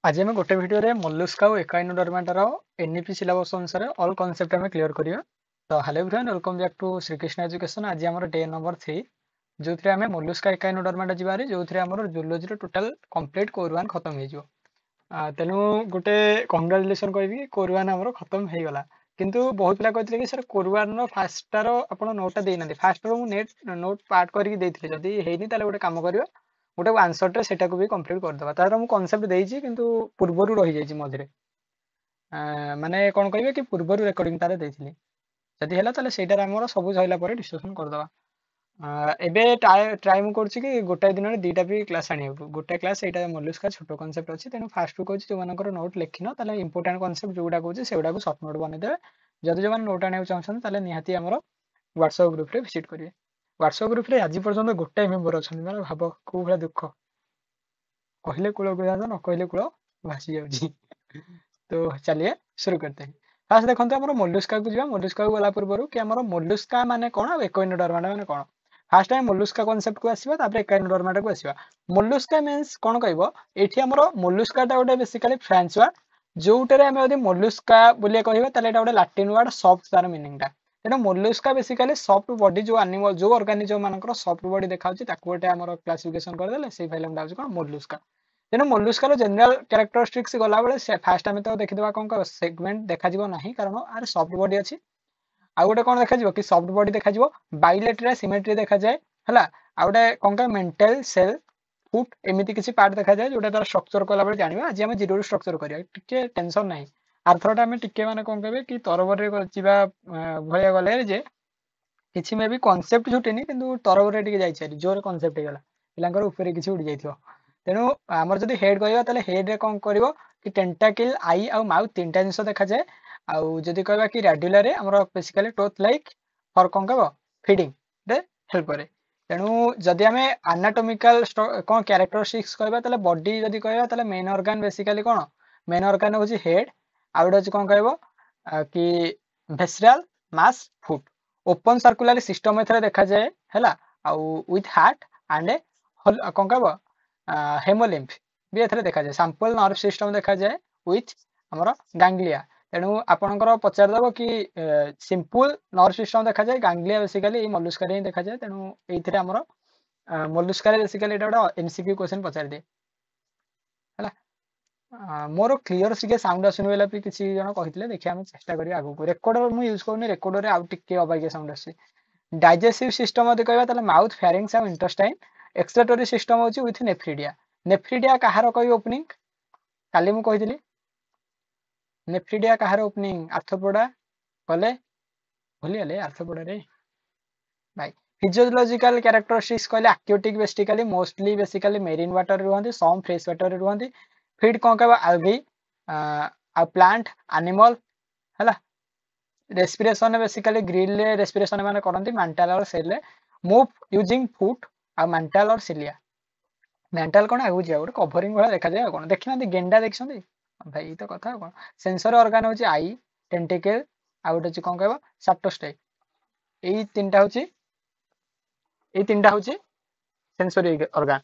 आज आम गोटे भिडियो मल्लुस्का और एकाइनोडर्माटार एनईपी सिलेबस अनुसार ऑल कॉन्सेप्ट आम क्लियर करिया। तो hello everyone, welcome back to Shrikrishna education. आज आम डे नंबर 3 जो आम मल्लुस्का एकाइनोडर्माटा जीवार जो आम जूलोजी टोटाल कंप्लीट कोर 1 खत्म हो। तेणु गोटे कंग्राचुलेसन कहि कोर 1 आम खत्म हो गला। किंतु बहुत पिला कहते कि सर कोर 1 फास्टार आप नोटा देना फास्टर मुझे नोट पार्ट करके जदि होनी गोटे कम करवा गोटे आंसर से भी कंप्लीट करदे तार मुझे कनसेप्ट देती कि पूर्वर रही जाइए मझे माने कौन कहे कि पूर्वर रेकर्डिंग तार देती जदि है तो सहीटार आम सब सरला डिस्कसन करदे। एबे ट्राई मु करुच्ची कि गोटाए दिन में दुईटा भी क्लास आने गोटे क्लास यहाँ मल्लुस्का छोट कनसेप्ट अच्छी तेणु फास्ट कहूँ जो मानकर नोट लिखिन ताले इंपोर्टेंट कनसेप्ट जोड़ा कहूँ से सर्ट नोट बनईदे जदि जो नोट आने चाहते निहाती आमर व्हाट्सएप ग्रुप रे विजिट करेंगे। व्हाट्सएप ग्रुप रे आज पर्यटन गोटाए मेम्बर अच्छा मैंने भाव कौ भाया दुख कहले कूल गुजा न कहले कूल भासी जाऊँगी। तो चलिए शुरू करते हैं। फास्ट देखो आम मल्लुस्का को जी मल्लुस्का को गला पूर्व कि आम मल्लुस्का माने कौन एकोइनोडर्माटा माने कौन फास्ट टाइम मल्लुस्का कनसेप्ट को आसवा एकोइनोडर्माटा को आसवा। मल्लुस्का मीन्स कौन कह ये मल्लुस्काटा गोटे बेसिकली फ्रेंच वर्ड जोटे आम मल्लुस्का बोलिए कहवा गोटे लाटिन वर्ड सॉफ्ट तार मीनिंगटा तेना मल्लुस्का बेसिकली सॉफ्ट बॉडी जो एनिमल जो ऑर्गेनिज्म मानकर सॉफ्ट बॉडी देखा गोटे आम क्लासिफिकेशन करदे से फाइलमटा हूँ कौन मल्लुस्का। तेणु मल्लुस्कार जनरल कैरेक्टरिस्टिक्स गला बेले फास्ट आम तो देखा कौन सेगमेंट देखा ना कारण आर सॉफ्ट बॉडी अच्छी आउ गोटे कौन देखा कि सॉफ्ट बॉडी देखा बाइलेटराल सिमेट्री देखा जाए है आउ गोटे कौन कह मेंटल सेल फुट एमती किसी पार्ट देखा जाए जोटा तार स्ट्रक्चर कला बेले जाना आज आम जीरो स्ट्रक्चर करा टे टेंशन ना आरथरटा आम टे मैंने कौन कहे कि तरबर भाया गले जे किसी मे भी कनसेप्ट छुटेनी कि तरबर जाइए जोर कनसेप्ट होगा पिलांकर ऊपर किसी उड़ी जाइए। तेणु आमर जब हेड कह हेड रे कौन कर कि टेंटाकिल आई आउ माउथ तीन टा जिन देखा जाए आउ जदि कहवा कि रेड्युलर आमर बेसिकली टोथ लाइक फॉर कौन कह फीडिंग रे हेल्प करे। तेणु जदि आम एनाटॉमिकल कौन कैरेक्टरिस्टिक्स कहवा बॉडी जदि कहवा मेन ऑर्गन बेसिकली कौन मेन ऑर्गन हूँ हेड आउ गोटे कौन कह कि भेसराल मास फुट ओपन सर्कुलर सिस्टम एथरे देखा जाए है आउ विथ हार्ट एंड कौन कह हेमोलिम्फ भी एथरे देखा जाए सैंपल नर्व सिस्टम देखा जाए विथ आमर गांग्लिया। तेणु आपणकर पचारदेव कि सिंपल नर्व सिस्टम देखा जाए गांग्लिया बेसिकली मल्लुस्का ही देखा जाए। तेणु ये आमर मल्लुस्का बेसिकली गोटे एमसीक्यू क्वेश्चन पचार दिए है। मोर क्लीयर सी साउंड आसुनी बोला किसी जन कहते देखिए आम चेष्टा करिए आगू रेकर्डर मुझे यूज करूनी रेकर्डर आउ टिके अबाग्या साउंड आसी। डाइजेस्टिव सिस्टम कहवा माउथ फेरिंग्स और इंटेस्टाइन एक्सक्रेटरी सिस्टम होची विथ नेफ्रिडिया। नेफ्रिडिया कहार कही ओपनिंग काली मु कही नेफ्रिडिया कहार ओपनिंग आर्थ्रोपोडा कले भूलीगले आर्थ्रोपोडा रे भाई। फिजियोलॉजिकल कैरेक्टरिस्टिक्स कहले aquatic basically mostly basically marine water रुहंती सम फ्रेश वाटर रुहंती फीड कौन कहवा आल्गी आ प्लांट एनिमल है। रेस्पिरेशन बेसिकली ग्रिल रेस्पिरेशन माने करंती मेंटल और सेल मूव यूजिंग फुट आ मेंटल और सिलिया मेंटल कौन आगु जा गोटे कभरिंग भाई देखा जाए कौन देखी ना गेंडा देखते भाई तो कथा कौन सेंसर ऑर्गन हूँ आई टेंटिकल आ गोटे कौन कह साप्टोस्टाइल यही तीन टा हूँ सेंसरी ऑर्गन।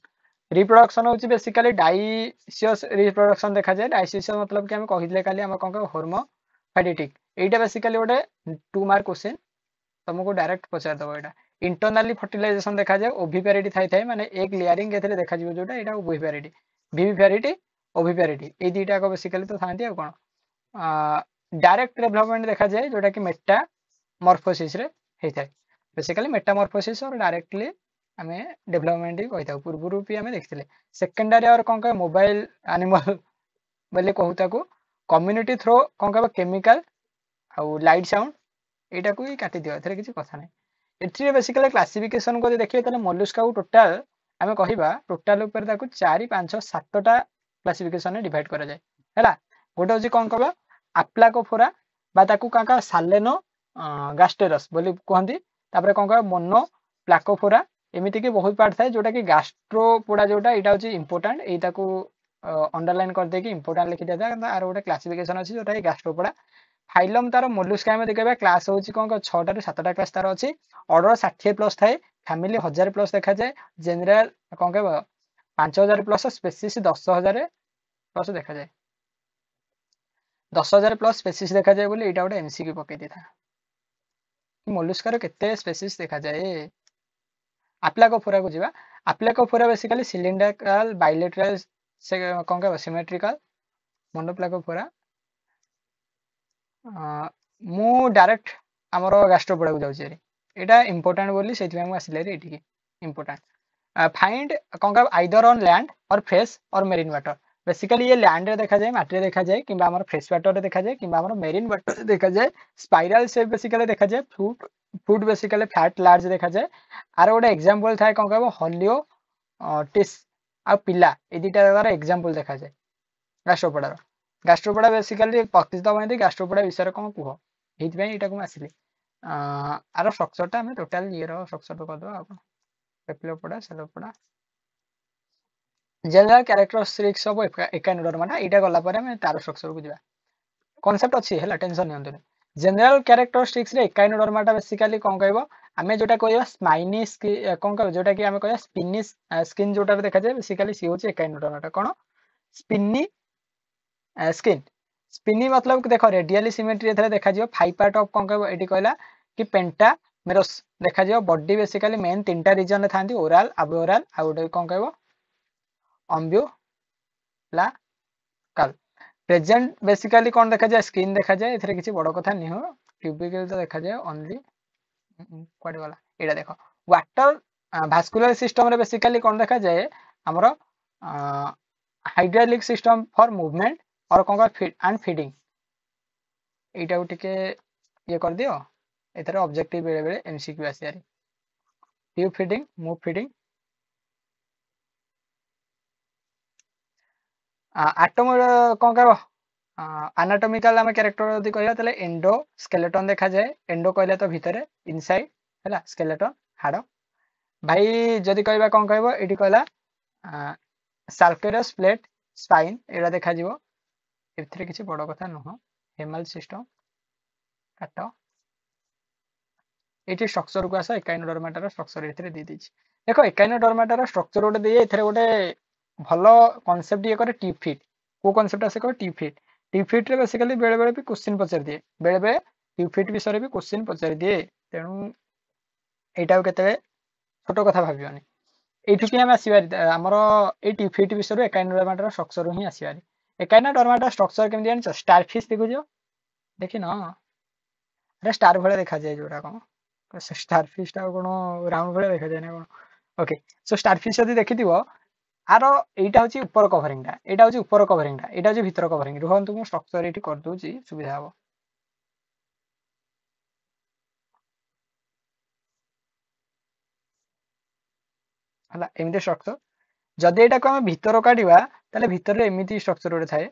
रिप्रोडक्शन हूँ बेसिकली डाइसियस रिप्रोडक्शन देखा जाए डाइसियस मतलब कि आम कहते खाली आम कौन कह होर्मोफाइडेटिक यहीटा बेसिकली गोटे 2 मार्क क्वेश्चन तुमको डायरेक्ट पचारदेव यहाँ। इंटरनाली फर्टिलाइजेशन देखा जाए ओविपैरिटी थाई माने एक लेयरिंग एथरे देखा जोटा यहाँ ओविपैरिटी विविपैरिटी ओविपैरिटी ये दुईटा बेसिकली तो था कौन डायरेक्ट डेवलपमेंट देखा जाए जोटा कि मेटामॉर्फोसिस रे होता है बेसिकली मेटामॉर्फोसिस और डायरेक्टली आम डेवलपमेंट ही कही पूर्व भी आम देखते। सेकेंडरी और कौन कह मोबाइल एनिमल बोले कहू कम्युनिटी थ्रो कौन कह केमिकल आउ लाइट साउंड यहाँ को ही काटी दियो किसी कथा ना ये बेसिकली क्लासिफिकेशन को देखिए मल्लुस्का को टोटाल आम कह टोटाल 4 5 7टा क्लासिफिकेशन डिवाइड करा जाए है। गोटे हूँ कौन कह आप्लाकोफोरा क्या सालेनो गास्टेरस बोली कहती कौन कह मोनो प्लाकोफोरा एमती कि बहुत पार्ट थाए जोटा कि गास्ट्रोपोडा जोटा यहाँ हूँ इंपोर्टाट यही अंडरलाइन करदे इंपोर्टाट लिखी दिया था आर गोटे क्लासिफिकेशन अच्छी जोटा गास्ट्रोपोडा। फाइलम तार मल्लुस्का देखा क्लास हूँ कौन 6 रू 7टा क्लास तार अच्छी ऑर्डर 60 प्लस थाए फैमिली 1000 प्लस देखा जाए जेनेल कौन कह 5000 प्लस स्पेसीस 10,000 प्लस देखा जाए 10,000 प्लस स्पेसीज देखा जाए बोली एटा गोटे एमसीक्यू पकई देता मोलुस्कार केते स्पेसीज देखा जाए आप्लाकोफोरा को जीवा आप्लाकोफोरा बेसिकली सिलिंड्रिकल बायलेटरल से कोन कहबो सिमेट्रिकल मोनोप्लाकोफोरा मु डायरेक्ट हमरो गैस्ट्रोपोडा को जाउची एटा इंपोर्टेंट बोली सेति में आसिले रे एठी इंपोर्टेंट फाइंड कोन कहबो आइदर ऑन लैंड और फ्रेश और मेरीन वाटर बेसिकली ये लैंड रे देखा जाए माटी रे देखा जाए किबा हमर फ्रेश वाटर रे देखा जाए किबा हमर मेरीन वाटर रे देखा जाए स्पाइरल शेप बेसिकली देखा जाए फूड बेसिकली फैट लार्ज देखा जाए आर गोटे एग्जांपल थाए कोन कहबो हलियो टिस आ पिला ए दिटा द्वारा एग्जांपल देखा जाए गैस्ट्रोपोडा बेसिकली प्रतिष्ठा बने गैस्ट्रोपोडा विषय कोन कुह हेति पई एटा को आसिले आर स्ट्रक्चर टा हमें टोटल ये रो स्ट्रक्चर तो कर दो आपण पेप्लोपोडा सेलोपोडा जनरल कैरेक्टरिस्टिक्स ऑफ एकाइनोडर्मा एटा गला पर हमें तार स्ट्रक्चर को जिबा कांसेप्ट अछि हैला टेंशन नियंतु जनरल कैरेक्टरिस्टिक्स रे एकाइनोडर्मा बेसिकली कोन कहबो आमे जोटा कहबा स्पाइनी कोन कहबो जोटा कि आमे कहबा स्पिनी स्किन जोटा देखा जाय बेसिकली सी होची एकाइनोडर्मा कोन स्पिनी स्किन स्पिनी मतलब कि देखो रेडियली सिमेट्री एथरे देखा जियो फाइव पार्ट ऑफ कोन कहबो एटी कहला कि पेंटा मेरोस देखा जियो बॉडी बेसिकली मेन तीनटा रीजन रे थांती ओरल अबओरल आ गोटे कोन कहबो अम्ब्यूला कल प्रेजेंट बेसिकली कौन देखा जाए स्किन देखा जाए एथरे किसी बड़ कथा नहीं हो ट्यूबिकल तो देखा जाए ओनली क्वाड वाला एटा देखो वाटर भास्कुलर सिस्टम रे बेसिकली कौन देखा जाए हमरो हाइड्रोलिक सिस्टम फॉर मूवमेंट और कौन का फीड एंड फीडिंग एटा टिके ये कर दियो एथरे ऑब्जेक्टिव बेले बेले एमसीक्यू आसियारी ट्यूब फीडिंग मूव फीडिंग एटम कौन कहबो एनाटॉमिकल हम कैरेक्टर यदि कहया तले एंडो स्केलेटन देखा जाए एंडो कहले तो भितरे इनसाइड हैला स्केलेटन हाड़ भाई जदि कहबा कौन कहबो एठी कहला साल्केरस प्लेट स्पाइन एरा देखा जिवो एथरे किछि बड़ कथा नहो हेमल सिस्टम काटो एठी स्ट्रक्चर को आसा एकाइनोडर्माटार स्ट्रक्चर एथरे दे दिछि देखो एकाइनोडर्माटार स्ट्रक्चर गोटे दे एथरे गोटे भलो कांसेप्ट ये करे टिप फिट को कांसेप्ट आसे करे टिप फिट रे बेसिकली बेले बेले भी क्वेश्चन पचार दिए बेले बेले टिप फिट विषय भी क्वेश्चन पचार दिए तेणु एटा केते छोटो कथा भाबियोनी एठी कि हम आसीबारी हमर ए टिप फिट विषय एकाइनोडर्माटार स्ट्रक्चर ही आसीबारी एकाइनोडर्माटार स्ट्रक्चर केम जानि स्टारफिश देखु जो देखि न अरे स्टार भले देखा जाए जोरा कोन स्टारफिश टा कोन राउंड भले देखा जाए ना कोन ओके सो स्टारफिश यदि देखिथिबो आरो एटा होची ऊपर कवरिंग टा एटा होची ऊपर कवरिंग टा एटा होची भीतर कवरिंग रुहंतु मु स्ट्रक्चर एठी कर दोची सुविधा हबो हला एमिते स्ट्रक्चर जदि एटा को हम भीतर काढिबा ताले भीतर रे एमिति स्ट्रक्चर ओडे थाए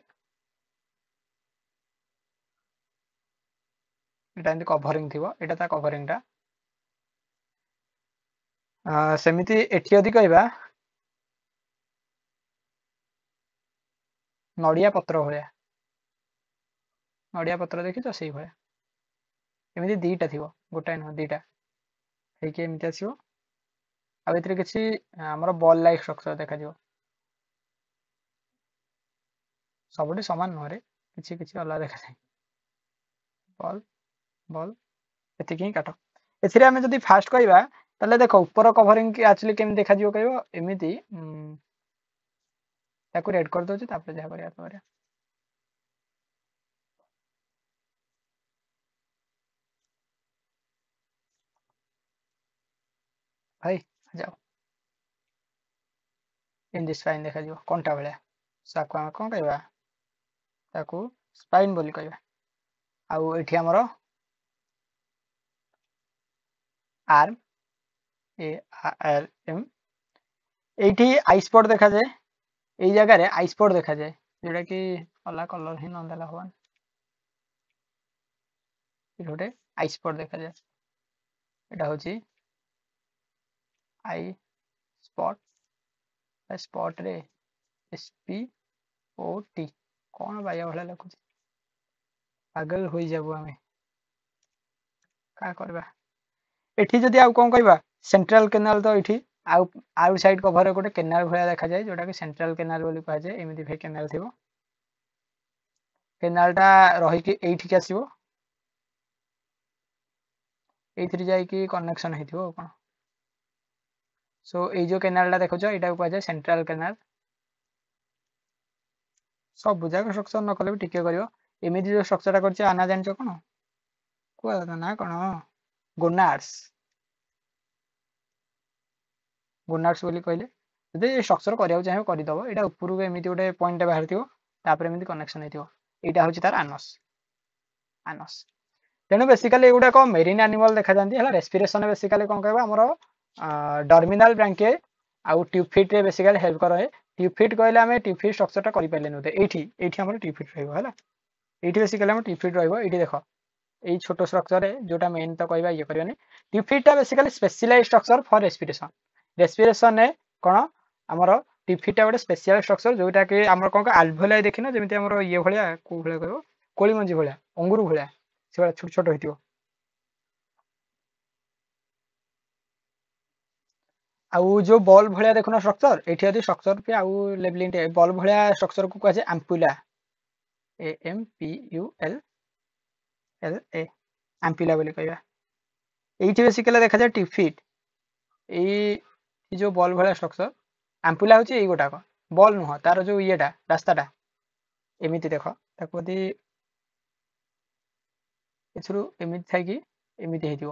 एटा एंती कवरिंग थिबो एटा ता कवरिंग टा सेमिति एठी यदि कहबा नडिया पत्र भलिया नडिया पत्र देखि तो सही भलिया एमिति दीटा थिबो गोटाय न दीटा हेके एमिति आसीबो आ एथिरे किछि हमर बॉल लाइक स्ट्रक्चर देखा दियो सबडी समान नहरे किछि किछि अलग देखा जाय बॉल बॉल एति कि काटो एथिरे हम जदि फास्ट कहबा तले देखो ऊपर कवरिंग की एक्चुअली केम देखा दियो कहबो एमिति ताको रेड कर दोछि तापर जा करिया तोरे भाई जाओ इन दिस फाइन देखा दियो कोनटा बेले साको हम कोन कहबा ताको स्पाइन बोली कहबा आउ एठी हमरो आर्म ए आर एम एठी आई स्पॉट देखा जाए এই জায়গায় আই স্পট দেখা যায় যেটা কি অলা কলর হি নন্দালা হওয়ান এটাতে আই স্পট দেখা যায় এটা হচ্ছে আই স্পট স্পট রে এস পি ओ टी কোন বাইয়া ভালো লাগুছে পাগল হই যাব আমি কা করবা এটি যদি আউ কোন কইবা সেন্ট্রাল কেনাল তো এটি आउटसाइड कवर गोटे केनाल भया देखा जाए जोटा कि सेंट्रल केनाल बोली कहा जाए एमिति भे केनाल थिबो କେନାଲଟା ରହିକି ଏଇଠିକି ଆସିବ, ଏଇଥିରେ ଯାଇକି କନେକ୍ସନ ହେଇଥିବ ଆଉ କ'ଣ। ସୋ ଏଇ ଯୋଉ କେନାଲଟା ଦେଖୁଛ ଏଇଟାକୁ କୁହାଯାଏ ସେଣ୍ଟ୍ରାଲ କେନାଲ। ସବୁ ଯାକ ଷ୍ଟ୍ରକ୍ଚର ନ କଲେ ବି ଟିକେ କରିବ। ଏମିତି ଯୋଉ ଷ୍ଟ୍ରକ୍ଚରଟା କରିଛି ଆ ନାଁ ଜାଣିଛ କ'ଣ? କୁହ ତା ନାଁ କ'ଣ? ଗୋନାଡ୍ସ। ଗୋନାଡ୍ସ ବୋଲି କହିଲେ ଯଦି ଷ୍ଟ୍ରକ୍ଚର କରିବାକୁ ଚାହିଁବ କରିଦବ। ଏଇଟା ଉପରକୁ ଏମିତି ଗୋଟେ ପଏଣ୍ଟଟା ବାହାରିଥିବ, ତାପରେ ଏମିତି କନେକ୍ସନ ହେଇଥିବ। ଏଇଟା ହେଉଛି ତାର ଆନସ୍। ଆନସ୍। ତେଣୁ ବେସିକାଲି ଏଗୁଡାକ ମେରିନ୍ ଆନିମାଲ ଦେଖାଯାନ୍ତି ହେଲା। ରେସ୍ପିରେସନ ବେସିକାଲି କ'ଣ କହିବ ଆମର ଡର୍ମିନାଲ ବ୍ରାଙ୍କେ ଆଉ ଟ୍ୟୁବଫିଟ୍ରେ ବେସିକାଲି ହେଲ୍ପ କରେ। ଟ୍ୟୁବଫିଟ୍ କହିଲେ ଆମେ ଟ୍ୟୁବଫିଟ୍ ଷ୍ଟ୍ରକ୍ଚରଟା କରିପାରିଲେନି ବୋଧେ। ଏଇଠି ଆମର ଟ୍ୟୁବଫିଟ୍ ରହିବ ହେଲା। ଏଇଠି ବେସିକାଲି ଆମର ଟ୍ୟୁବଫିଟ୍ ରହିବ। ଏଇଠି ଦେଖ ଏଇ ଛୋଟ ଷ୍ଟ୍ରକ୍ଚରରେ ଯୋଉଟା ମେନ୍ ତ କହିବା ଇଏ କରିବାନି। ଟ୍ୟୁବଫିଟ୍ଟା ବେସିକାଲି ସ୍ପେସିଆଲାଇଜ ଷ୍ଟ୍ରକ୍ଚର ଫର ରେସ୍ପିରେସନ। ରେସ୍ପିରେସନରେ କ'ଣ ଆମର ଟ୍ୟୁବଫିଟ୍ଟା ଗୋଟେ ସ୍ପେସିଆଲ ଷ୍ଟ୍ରକ୍ଚର ଯୋଉଟା କି ଆମର କ'ଣ ଆଲଭୋଲାଇ ଦେଖିନ ଯେମିତି ଆମର ଇଏ ଭଳିଆ କୋଉ ଭଳିଆ କହିବ କୋଳି ମଞ୍ଜି ଭଳିଆ ଅଙ୍ଗୁର ଭଳିଆ ସେଭଳିଆ ଛୋଟ ଛୋଟ ହେଇଥିବ। ଆଉ ଯୋଉ ବଲ୍ ଭଳିଆ ଦେଖୁନ ଷ୍ଟ୍ରକ୍ଚର, ଏଇଠି ଯଦି ଷ୍ଟ୍ରକ୍ଚର କି ଆଉ ଲେବଲିଂ ବଲ୍ ଭଳିଆ ଷ୍ଟ୍ରକ୍ଚରକୁ କୁହାଯାଏ ଆମ୍ପୁଲା। AMPULLA ଆମ୍ପୁଲା ବୋଲି କହିବା। ଏଇଠି ବେସିକାଲି ଦେଖାଯାଏ ଟ୍ୟୁବଫିଟ୍। ଏଇ ଯୋଉ ବଲ୍ ଭଳିଆ ଷ୍ଟ୍ରକ୍ଚର ଆମ୍ପୁଲା ହେଉଛି ଏଇ ଗୋଟାକ ବଲ୍ ନୁହଁ, ତାର ଯୋଉ ଇଏଟା ରାସ୍ତାଟା ଏମିତି ଦେଖ ତାକୁ ଯଦି ଏଥିରୁ ଏମିତି ଥାଇକି ଏମିତି ହେଇଥିବ।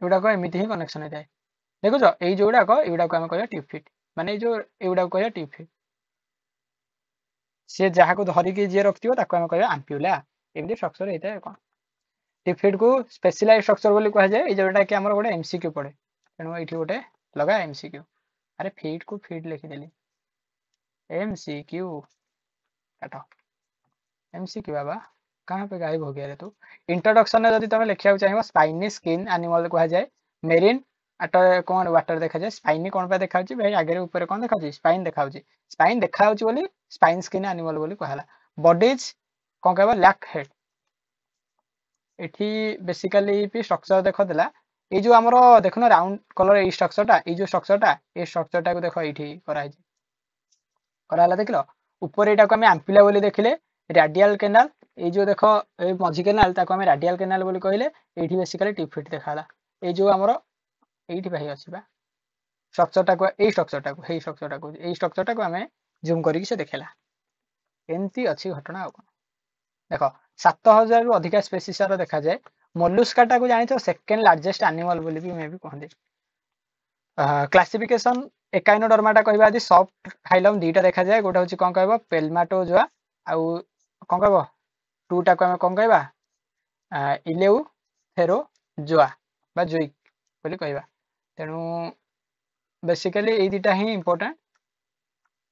ଏଗୁଡାକ ଏମିତି ହିଁ କନେକ୍ସନ ହେଇଥାଏ। ଦେଖୁଛ ଏଇ ଯୋଉଗୁଡାକ ଏଇଗୁଡାକୁ ଆମେ କହିବା ଟ୍ୟୁବଫିଟ୍। ମାନେ ଏଇ ଯୋଉ ଏଇଗୁଡାକୁ କହିବା ଟ୍ୟୁବଫିଟ୍। ସେ ଯାହାକୁ ଧରିକି ଯିଏ ରଖିଥିବ ତାକୁ ଆମେ କହିବା ଆମ୍ପୁଲା। ଏମିତି ଷ୍ଟ୍ରକ୍ଚର ହେଇଥାଏ କ'ଣ। ଟ୍ୟୁବଫିଟ୍କୁ ସ୍ପେସିଆଲାଇଜ ଷ୍ଟ୍ରକ୍ଚର ବୋଲି କୁହାଯାଏ। ଏଇ ଯୋଉଟା କି ଆମର ଗୋଟେ MCQ ପଡେ। ତେଣୁ ଏଇଠି ଗୋଟେ ଲଗା MCQ। अरे फीट को फीट लिखिदेली MCQ काट MCQ बाबा कहाँ पे गायब हो गया रे तू। इंट्रोडक्शन में तुम लिखा चाहिए स्पाइनी स्किन एनिमल कह जाए मेरीन आटर कौन वाटर देखा जाए स्पाइनी कौन पे देखा भाई आगे ऊपर कौन देखा स्पाइन देखा स्पाइन देखा बोली स्पाइन स्किन एनिमल बोली कहला। बॉडीज कौन कहबा लैक हेड। एठी बेसिकली भी स्ट्रक्चर देखो देला ये जो हमरो देखो ना राउंड कलर ये स्ट्रक्चरटा ये जो स्ट्रक्चरटा ये स्ट्रक्चरटा को देखो एठी करा कराला देखलो ऊपर एटा को हम एम्पुला बोली देखिले। रेडियल केनाल ये जो देखो ए मझी केनाल ताको हम रेडियल केनाल बोली कहले। एठी बेसिकली टिप फिट देखाला ये जो हमरो एठी भाई अछि बा स्ट्रक्चरटा को ए स्ट्रक्चरटा को हे स्ट्रक्चरटा को ए स्ट्रक्चरटा को हमें जूम करिक से देखेला एंती अछि घटना आ देखो 7000 रु अधिक स्पेसीस रो देखा जाए। मोलुस्काटा को जानि तो सेकंड लार्जेस्ट एनिमल बोली भी मे भी कहंदे। क्लासिफिकेशन एकाइनोडर्माटा कहबा यदि सॉफ्ट फाइलम दीटा देखा जाए गोटा होची कोन कहबो पेल्माटोजोआ आउ कोन कहबो टूटा को हम कोन कहबा इलेउ फेरोजोआ बा जोइक बोली कहबा। तेनु बेसिकली ए दीटा ही इंपोर्टेंट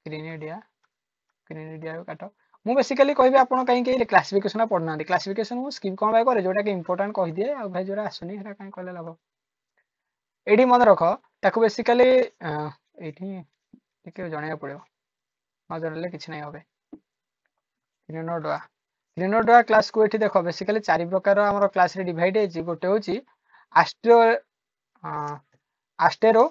क्रिनिडिया काटो मु बेसिकली कहबी आपण कहीं के क्लासिफिकेशन पढ़ना क्लासिफिकेशन मु स्किप कोन बाय करे जोटा कि इंपोर्टेंट कहि दिए आ भाई जोरा आसुनी हेरा कहीं कहले लाभ एडी मन रख ताको बेसिकली एठी टिके जणिया पड़ियो न जणले किछि नै होबे। क्रिनोडोआ क्लास को एठी देखो बेसिकली चारि प्रकार हमर क्लास रे डिवाइड हेछि। गोटे होछि आस्टेरो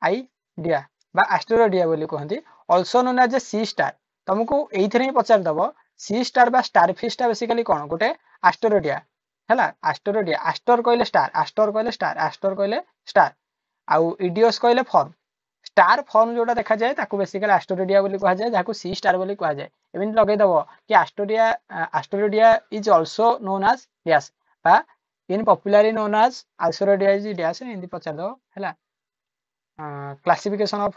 आइडिया बा एस्टेरोडिया बोली कहंती आल्सो नोन एज सी स्टार। तुमको एइथरे ही पचार दबो सी स्टार बा स्टारफिश टा बेसिकली कोन गोटे एस्टेरोडिया हैला। एस्टेरोडिया एस्टर कहले स्टार एस्टर कहले स्टार आउ इडियोस कहले फॉर्म स्टार फॉर्म जोटा देखा जाए ताको बेसिकली एस्टेरोडिया बोली कहा जाए जाको सी स्टार बोली कहा जाए। एमिन लगे दबो कि Asteroidea is also known as dash बा in popularly known as Asteroidea is dash एंदी पचार दो हैला। क्लासिफिकेशन ऑफ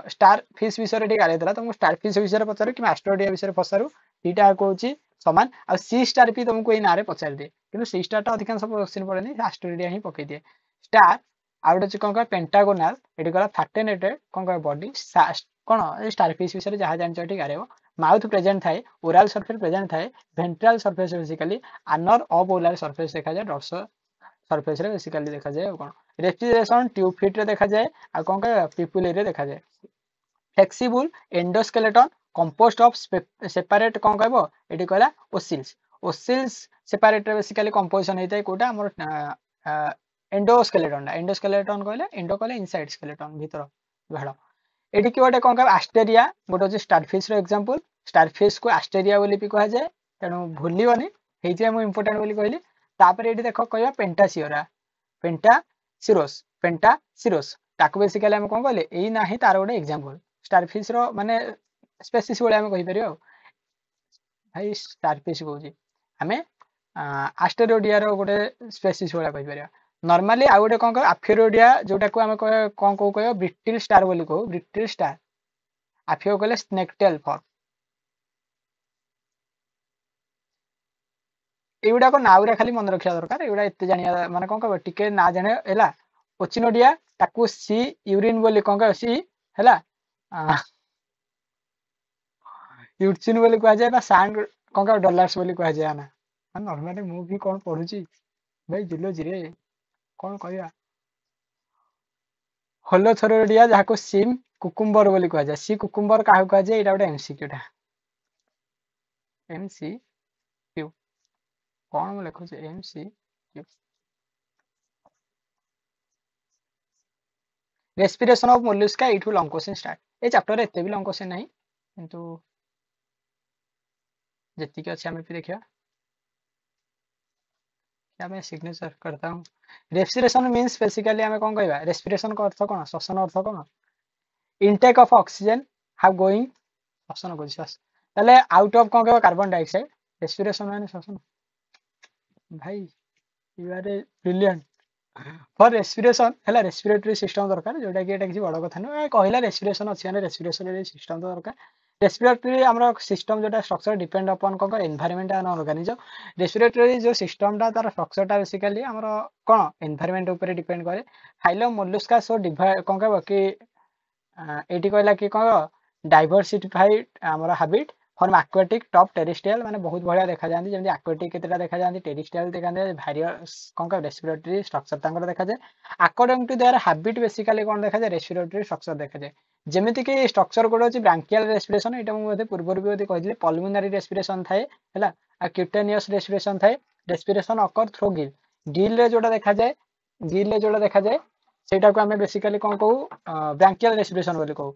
स्टार फिश विषय टे गाले दला तुमको स्टार फिश विषय पचार कि एस्टेरोडिया विषय पचारू दीटा कहूची समान आ सी स्टार भी तुमको ए नारे पचार दे किंतु सी स्टार टा अधिकांश क्वेश्चन पड़ेनी एस्टेरोडिया ही पकई दिए। स्टार आउट अछि कोन का पेंटागोनल एटी गला फैक्टेनेटेड कोन का बॉडी कोन स्टार फिश विषय जहा जान चटी गारेबो माउथ प्रेजेंट थाए ओरल सरफेस प्रेजेंट थाए ventral surface basically owner of oral surface देखा जाए डॉर्सल सरफेस रे बेसिकली देखा जाए कोन रेस्पिरेशन ट्यूब फिट रे देखा जाए आ कोन का पिपुल रे देखा जाए। Flexible endoskeleton compost of separate कौन कहबो एटी कहला ओसिल्स ओसिल्स सेपरेट बेसिकली कंपोजिशन होता है कोटा हमर एंडोस्केलेटन कहले एंडो कहले इनसाइड स्केलेटन भीतर भाड़ एटी कि गोटे कौन कहबो आस्टेरिया गोटे होची स्टारफिश रो एग्जांपल स्टारफिश को आस्टेरिया बोली भी कहा जाए तेणु भूलिबनी हेइजे मु इंपोर्टेंट बोली कहली तापर एटी देखो कहया पेंटासियोरा पेंटासिरोस ताको बेसिकली हम कौन कहले एई नाही तार गोटे एग्जांपल स्टारफिश रो माने स्पेसीज बोले हम कहि परियो भाई स्टारफिश कहूची हमें आस्टेरोडिया रो गोटे स्पेसीज बोला कहि परियो नॉर्मली आ गोटे कौन कह आफिरोडिया जोटा को हम कौन कह ब्रिटिल स्टार बोली कहू ब्रिटिल स्टार आफियो कहले स्नेक टेल फॉर्म एगुड़ा को नाउरा खाली मन रखा दरकार एगुड़ा एते जानिया माने कौन कह टिके ना जाने हैला ओचिनोडिया ताकू सी यूरिन बोली कौन कह सी हैला यूचिन बोली कह जाए ना सैंड कौन कह डॉलर्स बोली कह जाए ना नॉर्मली मु भी कौन पढुची भाई जुलोजी रे कौन कहया होलोथोरोडिया जाको सिम कुकुम्बर बोली कह जाए सी कुकुम्बर काहू कह जाए एटा गोटे एमसीक्यू टा एमसीक्यू कौन मु लिखु छै एमसीक्यू रेस्पिरेशन ऑफ मोलस्का इठू लॉन्ग क्वेश्चन स्टार्ट ए चैप्टर रे एते भी लॉन्ग क्वेश्चन नहीं किंतु जति के अछि हम भी देखिया क्या मैं सिग्नेचर करता हूँ रेस्पिरेशन मीन्स बेसिकली हमें कौन कहबा रेस्पिरेशन का अर्थ कौन श्वसन अर्थ कौन intake of oxygen how going श्वसन को श्वास तले आउट ऑफ कौन कहबा कार्बन डाइऑक्साइड रेस्पिरेशन माने श्वसन भाई you are a brilliant for respiration हैला रेस्पिरेटरी सिस्टम दरकार जोटा कि एटा किसी बड़ कथा न कहला रेस्पिरेशन अछि माने रेस्पिरेशन सिस्टम तो दरकार रेस्पिरेटरी हमर सिस्टम जोटा स्ट्रक्चर डिपेंड अपन कौन एनवायरनमेंट एंड ऑर्गेनिज्म रेस्पिरेटरी जो सिस्टम टा तार स्ट्रक्चर टा बेसिकली हमर कोन एनवायरनमेंट ऊपर डिपेंड करे फाइलम मोलस्का सो डिवाइड कौन कहबो कि एटी कहला कि कौन डाइवर्सिफाइड हमर habit form aquatic top terrestrial माने बहुत बढ़िया देखा जांदी जेमि एक्वेटिक केतेटा देखा जांदी टेरेस्ट्रियल देखा जांदी वेरियस कौन का रेस्पिरेटरी स्ट्रक्चर तांकर देखा जाय according to their habit basically कौन देखा जाय रेस्पिरेटरी स्ट्रक्चर देखा जाय जेमिति कि स्ट्रक्चर कोड अछि ब्रांकियल रेस्पिरेशन एटा मु बोधे पूर्वर भी बोधे कहिले पल्मोनरी रेस्पिरेशन थाए हैला आ क्यूटेनियस रेस्पिरेशन थाए रेस्पिरेशन अकर थ्रू गिल गिल रे जोटा देखा जाय गिल रे जोटा देखा जाय सेटा को हमें बेसिकली कौन कहू ब्रांकियल रेस्पिरेशन बोली कहू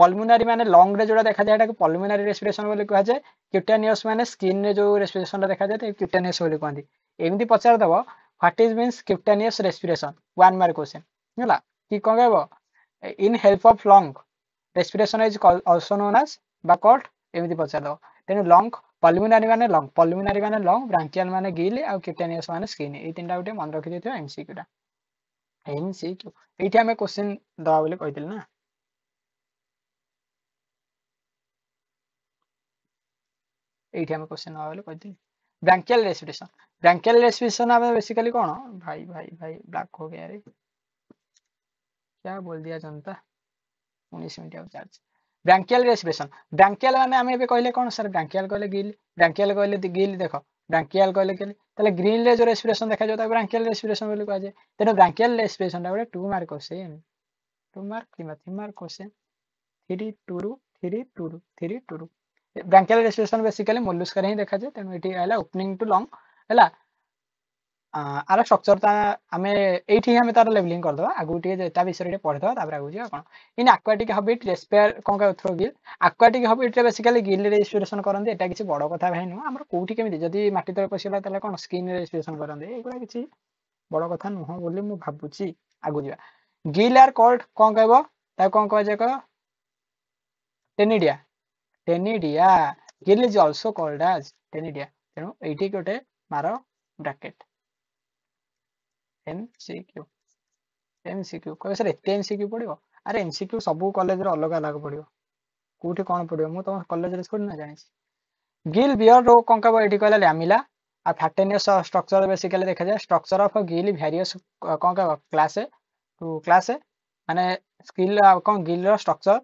पल्मोनरी माने लंग रे जोटा देखा जाय पल्मोनरी रेस्पिरेशन बोली कहा जाय क्यूटेनियस माने स्किन रे जो रेस्पिरेशन देखा जाय क्यूटेनियस बोली कहंदी एमिति पचार दबो what is means cutaneous respiration one mark question होला कि कोन कहबो in help of lung respiration is also known as बकॉट एमिति पचार दबो तेनु लंग पल्मोनरी माने लंग ब्रांकियल माने गिल आ क्यूटेनियस माने स्किन ए तीनटा उठे मन रखि देथियो एमसीक्यू टा एमसीक्यू एठी हमें क्वेश्चन दबा बोली कहितल ना एठी हम क्वेश्चन आवेले कहती ब्रांकियल रेस्पिरेशन हमें बेसिकली कौन भाई भाई भाई ब्लैक हो गया रे क्या बोल दिया जनता 19 मिनट अब चार्ज ब्रांकियल रेस्पिरेशन ब्रांकियल माने हमें एबे कहले कौन सर ब्रांकियल कहले गिल ब्रांकियल कहले गिल देखो ब्रांकियल कहले के तले ग्रीन रे जो रेस्पिरेशन देखा जाता ब्रांकियल रेस्पिरेशन बोली कहा जाय तेनो ब्रांकियल रेस्पिरेशन टा 2 mark question 2 mark keema 3 mark question 3 2 branchial respiration basically Mollusca रे ही देखा जाय तेनु एठी आला ओपनिंग टू लंग हैला आर स्ट्रक्चर ता हमें एठी हमें तार लेवलिंग कर दबा आगु टे ता विषय रे पढ़ दबा तापर आगु जिया कोन इन एक्वाटिक हैबिट रेस्पियर कोन का थ्रो गिल एक्वाटिक हैबिट रे बेसिकली गिल रेस्पिरेशन करंदे एटा किछि बड़ कथा भाई नु हमर कोठी केमिति जदी माटी तळे पसिला तले कोन स्किन रेस्पिरेशन करंदे एगुला किछि बड़ कथा नुह बोली मु भाबुची आगु जिया गिल आर कॉल्ड कोन कहबो ता कोन कह जे को ctenidia gill is also called as ctenidia तेनु एठी कोटे मारो ब्रैकेट एमसीक्यू कह सर एते एमसीक्यू पड़िबो अरे एमसीक्यू सब कॉलेज रे अलग अलग पड़िबो कोठी कोन पड़िबो मु तो कॉलेज रे छोड़ ना जानि गिल बियर रो कोन कहबो एठी कहला लैमिला आ फैटेनियस स्ट्रक्चर बेसिकली देखा जाय स्ट्रक्चर ऑफ गिल वेरियस कोन कहबो क्लास टू क्लास माने स्किल कोन गिल रो स्ट्रक्चर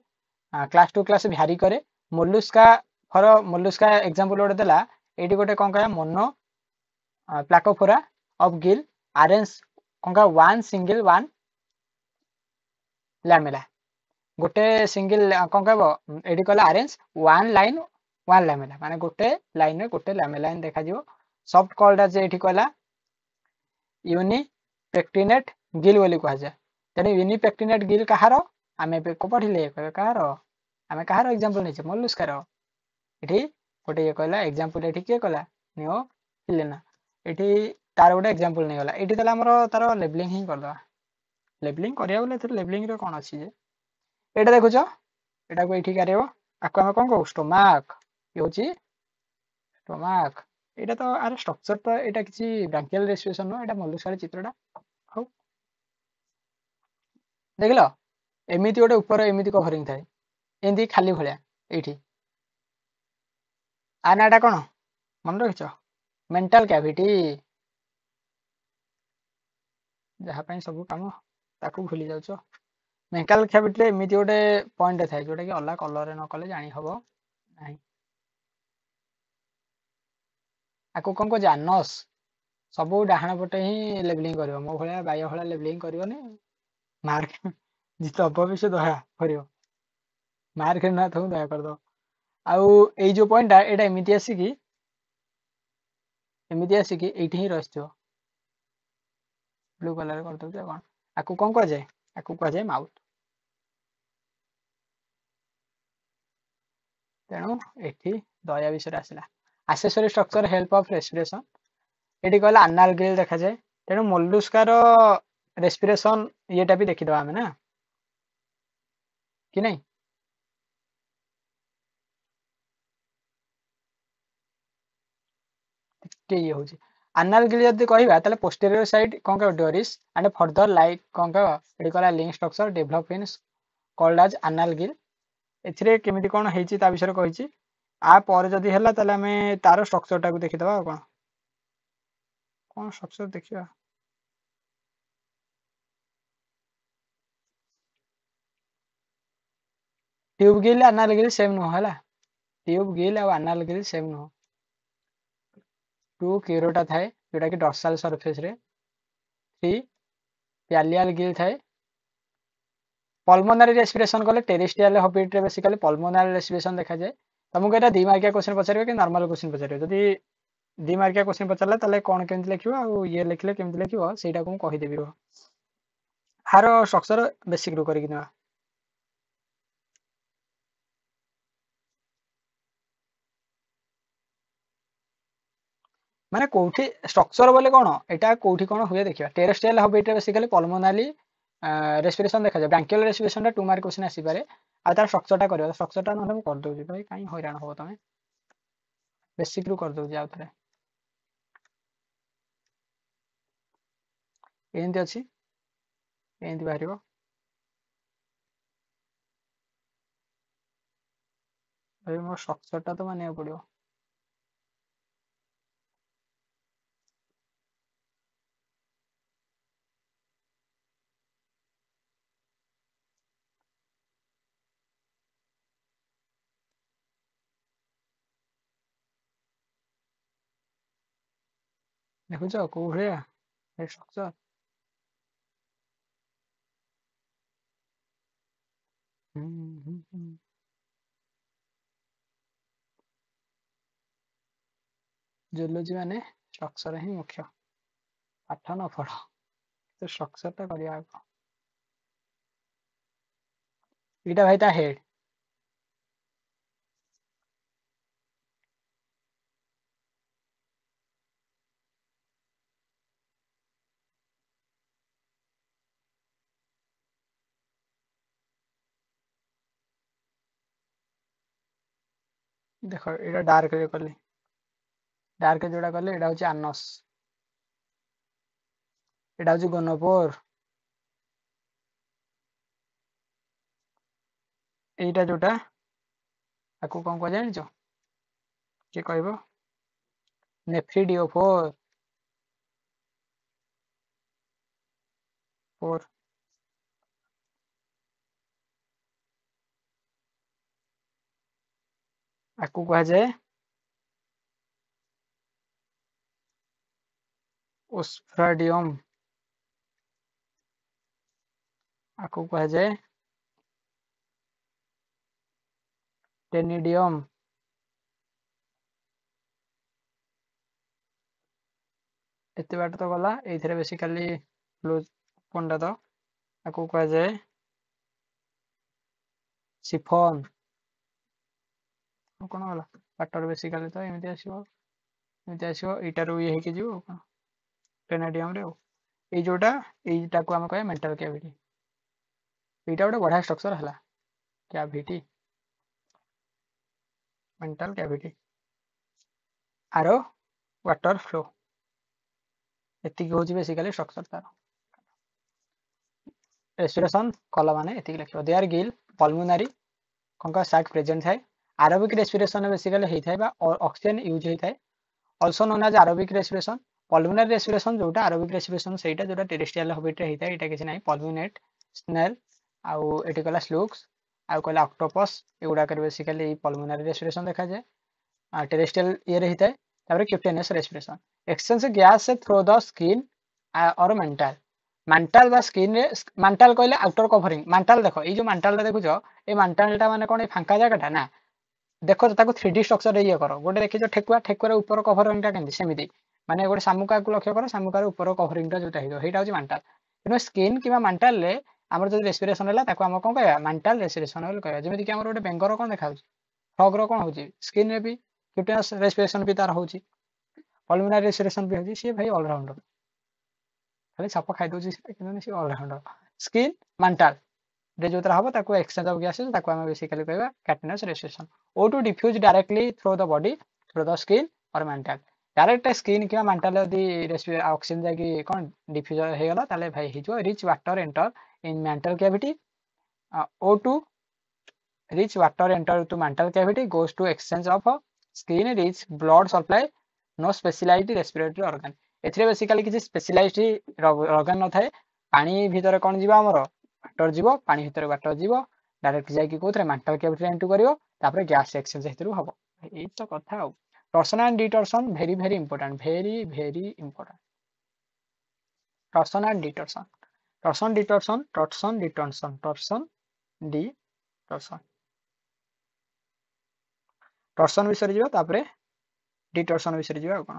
क्लास टू क्लास भ्यारी करे मोलस्का फॉर मोलस्का एग्जांपल ओडे देला एठी गोटे कोन कहया Monoplacophora of gill arrange कोन का वन सिंगल वन लैमेला गोटे सिंगल कौन कह ये कहला arrange one line one lamella माने गोटे लाइन रे गोटे लामेला देखा जिवो सॉफ्ट कॉल्ड एज एठी कहला यूनिपेक्टिनेट गिल बोली कहा जाए तेणु यूनिपेक्टिनेट गिल कहार आम को पढ़िले कहार आम कहार एग्जांपल नहीं मल्लुस्कार ये गोटे ये कहला एग्जांपल ये किए कला नियो हिलेना ये तार गोटे एग्जांपल नहीं गला ये आमर तार लेबलिंग ही करदे लेबलिंग करिया बोले लेबलिंग रे कौन अच्छी एटा देखुच एटा को ये गारे आपको आम कौन कहू स्टोमाक ये हूँ स्टोमाक एटा तो आर स्ट्रक्चर तो एटा किसी ब्रांकियल रेस्पिरेशन नो एटा मल्लुस्कार चित्रटा हौ देखिल एमती गोटे ऊपर एमती कभरिंग थाए एमती खाली भाया ये आ नाटा कौन मन रखिच मेंटल कैविटी जहाँ सब कम ताकू भूली जाऊच मेंटल कैविटी एमती गोटे पॉइंट थाए जोटा कि अलग कलर न कले जानी हबो नहीं आकु कौन को जानस सब डाहाण पटे ही लेबलिंग करियो मो भलिया बाय भलिया लेबलिंग करियोनी मार्क जित अब भी से दया करियो मार्क ना थौ दया कर दो आउ ए जो पॉइंट एटा एमिति आसी कि एठी ही रहितो ब्लू कलर कर दो कौन आकु कौन कह जाए आकु कह जाए माउथ तेणु एठी दया विषय आसला accessory structure help of respiration ये कहला आनाल गिल देखा जाए तेणु मोल्लुस्कार रेस्पिरेशन येटा भी देखीद आम ना कि नहीं ये हूँ आनाल गिल जब कहवा ताले पोस्टेरियर साइड कौन कह डोरिस एंड फर्दर लाइक कौन कह ये कहला लिंक स्ट्रक्चर डेभलप इन कॉल्ड एज आनाल गिल एथिरे केमिति कौन हेची ता विषय कहिची आ पर जदी हला ताले हमें तार स्ट्रक्चर टाको देखिदबा कौन स्ट्रक्चर देखिया ट्यूब गिल आनाल गिल सेम नुह हला ट्यूब गिल और आनाल गिल सेम नुह टू केरोटा थाए जोटा कि डॉर्सल सरफेस रे थ्री प्यालियल गिल थाए पल्मोनारी रेस्पिरेशन कले टेरेस्ट्रियल हबिट रे बेसिकली पल्मोनारी रेस्पिरेशन देखा जाए तुमको एटा 2 मार्किया क्वेश्चन पचारिबे कि नॉर्मल क्वेश्चन पचारिबे जदी 2 मार्किया क्वेश्चन पचारला ताले कोन केमति लिखिबो आ ये लिखले केमति लिखिबो सेटा को कहि देबी रो हार स्ट्रक्चर बेसिक रू करिक ना माने कोठी स्ट्रक्चर बोले कोन एटा कोठी कोन हुए देखिबा टेरेस्ट्रियल हबिट रे बेसिकली पल्मोनारी रेस्पिरेशन देखा जाए ब्रांकियल रेस्पिरेशन 2 मार्क क्वेश्चन आसी पारे आ तार स्ट्रक्चर टा करियो स्ट्रक्चर टा न कर दोजी भाई काई हैरान हो तमे बेसिक रू कर दोजी आ थरे एंती अछि एंती बाहरिबो भाई मो स्ट्रक्चर टा तो माने पड़ियो देखुछ को भलिया ए स्ट्रक्चर जियोलॉजी माने स्ट्रक्चर ही मुख्य पाठ न पढ़ तो स्ट्रक्चर टा करिया इटा भाई ता हेड देखो इटा डार्क रे करली डार्क जोड़ा करले एटा होची आनस एटा होची गोनोपोर एटा जोटा आकु कोन को जानिचो के कहबो नेफ्रिडियोफोर फोर आकु कहा जाए ओस्फ्राडियम आकु कहा जाए टेनिडियम एते बाट तो गला एथिरे बेसिकली क्लोज कोनडा तो आकु कह जाए सिफोन कोन गला वाटर बेसिकली तो एमती आसीबो इटारू ये हेकि जिवो टेनिडियम रे ए जोटा एटा को हम कहे मेंटल कैविटी एटा गोटे बढ़िया स्ट्रक्चर हला कैविटी मेंटल कैविटी आरो वाटर फ्लो एतिक होची बेसिकली स्ट्रक्चर तार रेस्पिरेशन कला माने एतिक लिखियो दे आर गिल पल्मोनरी कंका सैक प्रेजेंट है एरोबिक रेस्पिरेशन बेसिकली हेइ थाय बा ऑक्सीजन यूज हेइ थाय also known as aerobic respiration pulmonary respiration जोटा एरोबिक रेस्पिरेशन सेटा जोटा टेरेस्ट्रियल हैबिट रे हेइ थाय एटा किछ नै पल्मोनेट स्नेल आउ एटी कला स्लूक्स आउ कला ऑक्टोपस एगुडा कर बेसिकली पल्मोनरी रेस्पिरेशन देखा जाय टेरेस्ट्रियल ये रही थाय तापर cutaneous respiration exchange gas through the skin और मेंटल बा स्किन रे मेंटल कहले आउटर कवरिंग मेंटल देखो ए जो मेंटल देखुछो ए मेंटलटा माने कोन फांका जगहटा ना देखो ताको 3D स्ट्रक्चर ये करो गोटे देखियो ठेकुआ ठेकुआर ऊपर कवरिंगटा केंदी सेमिति माने गोटे सामुका को लक्ष्य करो सामुकार ऊपर कवरिंगटा जोटा हेतो हेटा होची मेंटल किनो स्किन किबा मेंटल ले हमर जो रेस्पिरेशन हला ताको हम कोन कहया मेंटल रेस्पिरेशन बोल कहया जेमिति कि हमर गोटे बेंगर कोन देखाउची फ्रॉग रो कोन होची स्किन रे भी क्यूटेनियस रेस्पिरेशन भी तार होची पल्मोनरी रेस्पिरेशन भी होची सी भाई ऑलराउंडर खाली साप खाइ दोची किनो सी ऑलराउंडर स्किन मेंटल रे जो तरह हबो ताको एक्सचेंज ऑफ गैसेस ताको हम बेसिकली कहबा cutaneous respiration O2 diffuse directly through the body through the skin और मेंटल डायरेक्ट स्किन कि मेंटल यदि ऑक्सीजन जाकी कोन डिफ्यूज हे गला ताले भाई हिजो rich water enter in mantle cavity O2 rich water enter to mental cavity goes to exchange of skin rich blood supply no specialized respiratory organ एथिरे बेसिकली किछि स्पेशलाइज्ड organ न थाए पानी भीतर कोन जीवा हमर वाटर जीवो पानी भीतर वाटर जीवो डायरेक्ट जाय कि कोथरे मेंटल कैविटी एंटर करियो तापर गैस एक्सचेंज हेतरु हबो ए तो कथा हो torsion and detorsion very very important torsion and detorsion torsion detorsion torsion detorsion torsion detorsion torsion विषय जीवा तापरे डिटॉर्सन विषय जीवा कोन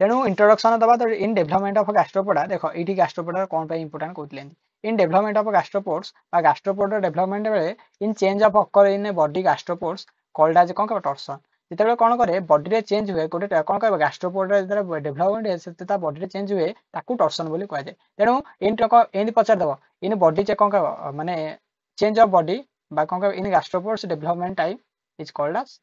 तेणु इंट्रोडक्शन दबा तो इन डेवलपमेंट ऑफ गैस्ट्रोपोडा देखो एठी गैस्ट्रोपोडा कोन पे इंपोर्टेंट कोतले इन डेवलपमेंट ऑफ गैस्ट्रोपोड्स बा गैस्ट्रोपोड डेवलपमेंट बेले in change of occur in a body gastropods called as कोन का टॉर्सन जेतेबेले कोन करे बॉडी रे चेंज हुए कोटे कोन का गैस्ट्रोपोड रे जेतेबेले डेवलपमेंट है सेते ता बॉडी रे चेंज हुए ताकू टॉर्सन बोली कहै जाय तेणु इन टको इन पचार दबो इन बॉडी चे कोन का माने चेंज ऑफ बॉडी बा कोन का in gastropods development time is called as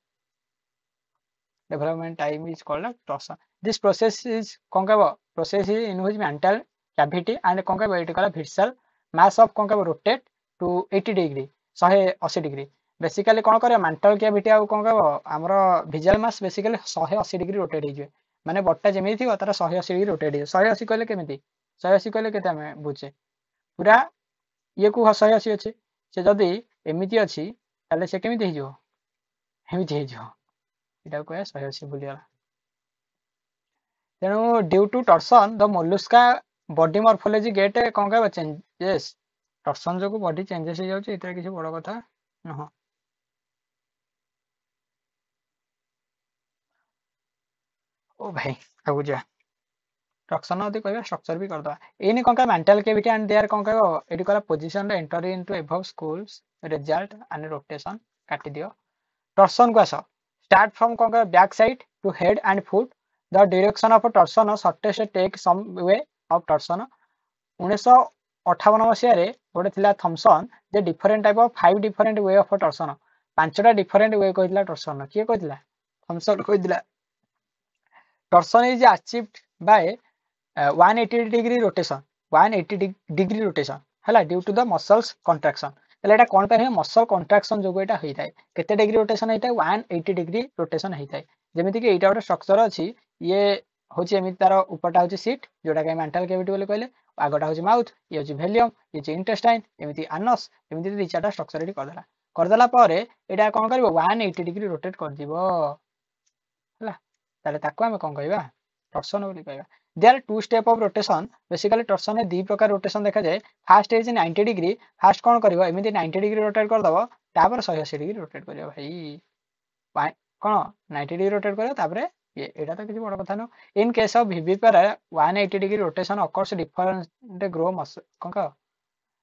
torsion. This process is concave process is in which mental cavity and concave vertical visceral mass of concave rotate to 80 degree 180 degree basically कोन करे mental cavity आ concave हमरो visual mass basically 180 degree rotate हे जे माने बट्टा जेमि थी तारा 180 degree rotate हे 180 कहले केमिति 180 कहले केते हम बुझे पूरा ये को 180 अछि से जदी एमिति अछि ताले से केमिति हे जो एमिति हे जो इटा को 180 बोलिया तेणु due to torsion the Mollusca body morphology get कोन का चेंजेस टॉर्सन जो को बॉडी चेंजेस हो जाउची इतरा किसी बड़ कथा न ओ भाई आगु जा टॉर्सन अति कहबा स्ट्रक्चर भी कर दवा एनी कोन का मेंटल कैविटी एंड देयर कोन का एटी कला पोजीशन रे enter into above schools result and rotation काटी दियो टॉर्सन को आसो start from back side to head and foot the direction of a torsion shortest take some way of torsion 1958 मसिया रे गोटे थिला थॉमसन जे different type of 5 different way of torsion पांचटा different way कहितला टॉर्सन के कहितला थॉमसन कहितला torsion is achieved by 180 degree rotation 180 degree rotation हला due to the muscles contraction तले एटा कोन पे मसल कॉन्ट्रैक्शन जो एटा होई थाए केते डिग्री रोटेशन होई थाए 180 डिग्री रोटेशन होई थाए जेमिति कि एटा गोटे स्ट्रक्चर अछि ये होची एमि तार ऊपरटा होची सीट जोटा के मेंटल कैविटी बोले कहले आगटा होची माउथ ये होची भेलियम ये होची इंटेस्टाइन एमिति एनस एमिति दी चारटा स्ट्रक्चर एटी करदला पारे एटा कोन करबो 180 डिग्री रोटेट कर दिबो हला ताले ताको हम कोन कहबा टॉर्सन बोली कहबा there are two step of rotation basically torsion में दी प्रकार रोटेशन देखा जाए फर्स्ट इज 90 डिग्री फर्स्ट कोन करबो एमिति 90 डिग्री रोटेट कर दबो तापर 180 डिग्री रोटेट करियो भाई कौन 90 डिग्री रोटेट करियो तापर एटा तो किसी बड़ कथा न इन केस ऑफ वीवीपर 180 डिग्री रोटेशन अकर्स डिफरेंट ग्रो मस कौन का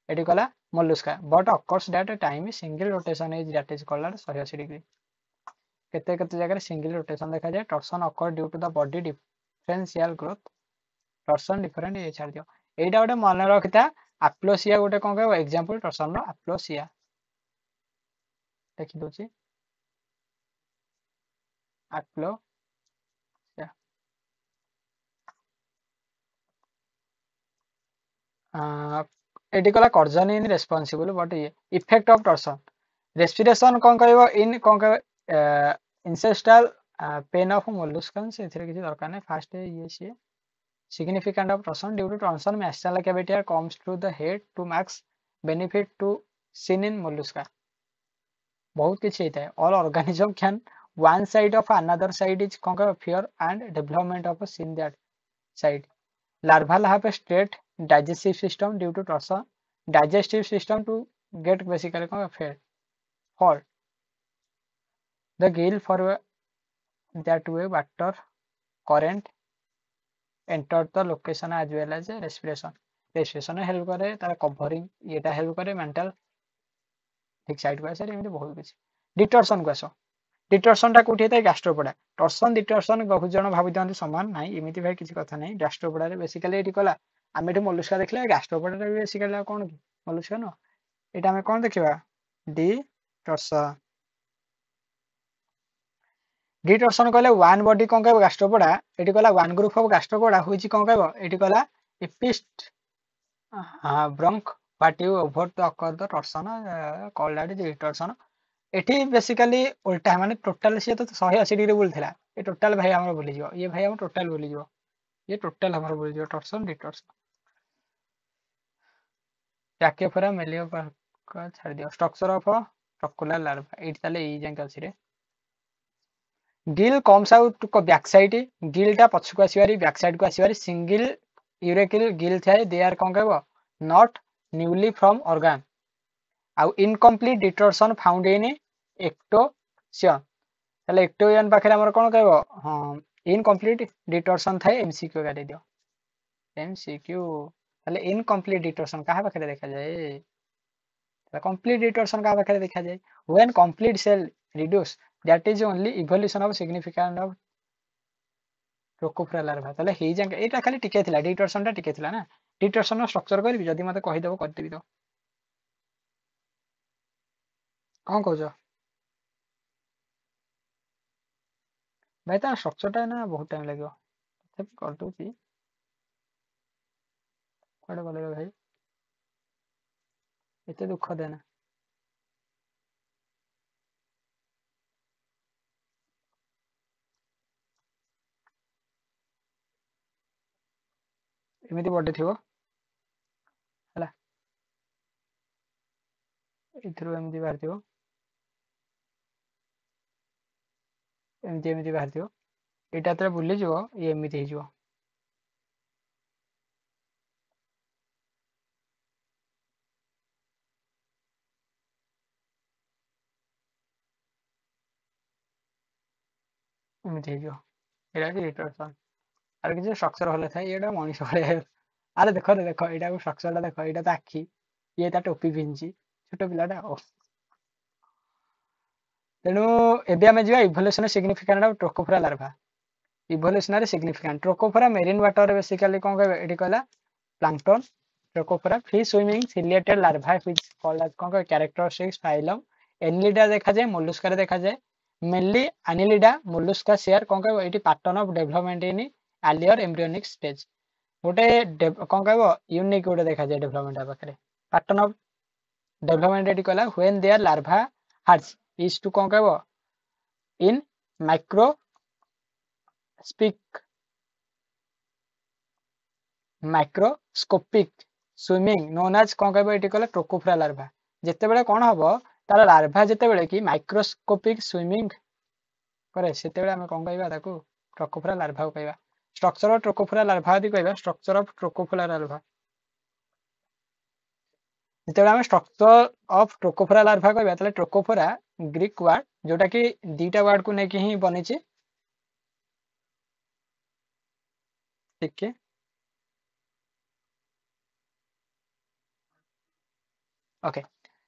एटी कला Mollusca but occurs that time single rotation is that is called 180 degree केते केते जगह सिंगल रोटेशन देखा जाए torsion occur due to the body differential growth torsion different ये छाड़ दियो एटा गोटे मन रखिता एप्लोसिया गोटे कौन कहबो एग्जांपल टॉर्सन रो एप्लोसिया देखि दोची एप्लोसिया एटी कला कर्जन इन रेस्पोंसिबल बट ये इफेक्ट ऑफ टॉर्सन रेस्पिरेशन कौन कहबो इन कौन कहबो इंसेस्टल पेन ऑफ मोलस्कन से किसी दरकार नहीं फास्ट ये सी significant of torsion due to torsion maxillary cavity comes to the head to max benefit to seen in mollusca बहुत किसी होता है all organism can one side of another side is conquer fear and development of a seen that side larval have a straight digestive system due to torsion digestive system to get basically conquer fear fall the gill for that way water current enter the location as well as respiration help करे तार covering येटा help करे mental ठीक side को आसे एमती बहुत किसी डिटॉर्शन को आसो डिटॉर्शन टा कोठी होता है गैस्ट्रोपोडा टॉर्शन डिटॉर्शन बहुत जन भाबी दियंती समान नाही एमती भाई किसी कथा नहीं गैस्ट्रोपोडा रे बेसिकली एटी कला आमे एटी मोलुस्का देखले गैस्ट्रोपोडा रे बेसिकली कोन की मोलुस्का न एटा हमें कोन देखिबा डिटॉर्शन डिटॉर्शन कहले वन बॉडी कोन कहबो गैस्ट्रोपोडा एटी कला वन ग्रुप ऑफ गैस्ट्रोपोडा होइची कोन कहबो एटी कला एपिस्ट ब्रंक what you over the occur the torsion called that is torsion एठी बेसिकली उल्टा माने टोटल से तो 180 डिग्री बोलथिला ए टोटल भाई हमर बोली जिवो ये भाई हम टोटल बोली जिवो ये टोटल हमर बोली जिवो टॉर्सन डिटॉर्सन टैकेफोरा मेलियो पर का छाड़ दियो स्ट्रक्चर ऑफ ट्रकुलर लार्वा एठी ताले ई जांक अछि रे gill comes out to back side gill टा पछकु आसीबारी बैक साइड को आसीबारी सिंगल यूरेकिल गिल थाए दे आर कोन कहबो नॉट न्यूली फ्रॉम ऑर्गन आउ इनकम्प्लीट डिटॉर्शन फाउंड इन एक्टोसियन ताले एक्टोसियन पाखरे हमर कोन कहबो हां इनकम्प्लीट डिटॉर्शन थाए एमसीक्यू गाडी दियो एमसीक्यू ताले इनकम्प्लीट डिटॉर्शन कहा पाखरे देखा जाए ताले कंप्लीट डिटॉर्शन कहा पाखरे देखा जाए when complete cell reduce that is only evolution of significant of trochophora larva ताले हे जांक एटा खाली टिके थिला डिटॉर्शन टा टिके थिला ना डिटॉर्शन नो स्ट्रक्चर करबी जदी मते कहि देबो कर देबी तो कौन कहछ भाई ता स्ट्रक्चर टा ना बहुत टाइम लागो तब कर दोची कोडे बोले भाई एते दुख देना एमिति बॉडी थिवो हला इथरो एमिति बाहर थिवो एमिति एमिति बाहर थिवो एटा तरे बुली जिवो ये एमिति हे जिवो एमिति हे जिवो एटा कि डिटॉर्शन आर किसी स्ट्रक्चर होले थाए एटा मनीष होले अरे देखो एटा को स्ट्रक्चर टा देखो एटा ता आखी ये ता टोपी पिंची छोटो पिलाटा ओ तेणु एबे आमे जिवा evolution significant of trochophora larva evolutionary significant trochophora marine water basically कोन कहबे एटी कहला plankton trochophora free swimming ciliated larva which called as कोन कैरेक्टरिस्टिक्स फाइलम एनिलिडा देखा जाए मोलुस्का रे देखा जाए मेनली एनिलिडा मोलुस्का शेयर कोन कहबो एटी pattern of development in earlier embryonic stage गोटे कोन कहबो यूनिक गोटे देखा जाए डेवलपमेंट पाखरे पैटर्न ऑफ डेवलपमेंट एटी कहला when their larva has is to कोन कहबो इन माइक्रो स्पिक माइक्रोस्कोपिक स्विमिंग नोन एज कोन कहबो एटी कहला ट्रोकोफोरा लार्वा जेते बेले कोन हबो तार लार्वा जेते बेले कि माइक्रोस्कोपिक स्विमिंग करे सेते बेले हम कोन कहबा ताको ट्रोकोफोरा लार्वा को कहबा स्ट्रक्चर ऑफ ट्रोकोफोरा लार्वा आदि कहबा स्ट्रक्चर ऑफ ट्रोकोफोरा लार्वा ଯେତେବେଳେ ଆମେ ଷ୍ଟ୍ରକ୍ଚର ଅଫ ଟ୍ରୋକୋଫୋରା ଲାର୍ଭା କହିବା ତାହେଲେ ଟ୍ରୋକୋଫୋରା ଗ୍ରୀକ୍ ୱାର୍ଡ ଯୋଉଟା କି ଦିଟା ୱାର୍ଡକୁ ନେଇକି ହିଁ ବନିଛି। ଟିକେ ଓକେ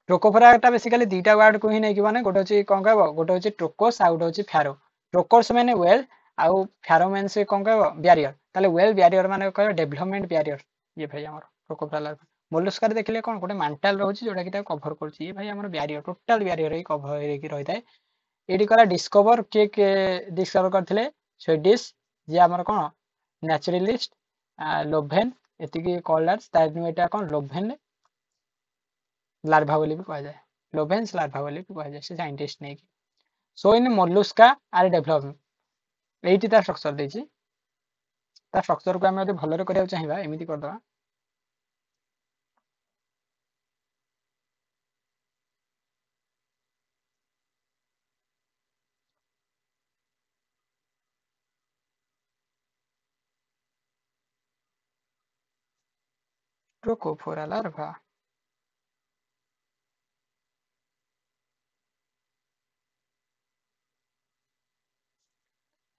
ट्रोकोफोरा बेसिकली दीटा वर्ड को ही नहीं माने गोटे हूँ कौन कह गोटे हूँ ट्रोकोस आउ गोटे हूँ फैरो। ट्रोकोस मैंने वेल आउ फैरो मैन से कौन कह ब्यारियर ताले वेल ब्यारियर माने कह डेवलपमेंट ब्यारियर ये भाई हमर ट्रोकोफोरा लार्वा। मोलस्कार देखिले कौन गोटे मांटाल रहउछि जोटा कि कभर करछि ये भाई हमर ब्यारियर टोटल ब्यारियर ही कभर हेकी रही थाए। एडी कला डिस्कवर के डिस्कवर करथिले स्वीडिश जे हमर कोन नेचुरलिस्ट लोभेन एतिकी कॉलर्स ताइनु एटा कोन लोभेन लार्भा बोली भी कहा जाए लोभेन्स लार्भा बोली भी कहा जाए से साइंटिस्ट नहीं कि सो इन मोलस्का आर डेभलप एटी ता स्ट्रक्चर देछि ता स्ट्रक्चर को हम यदि भलरे करिया चाहिबा एमिति कर दवा ट्रोकोफोरा लार्भा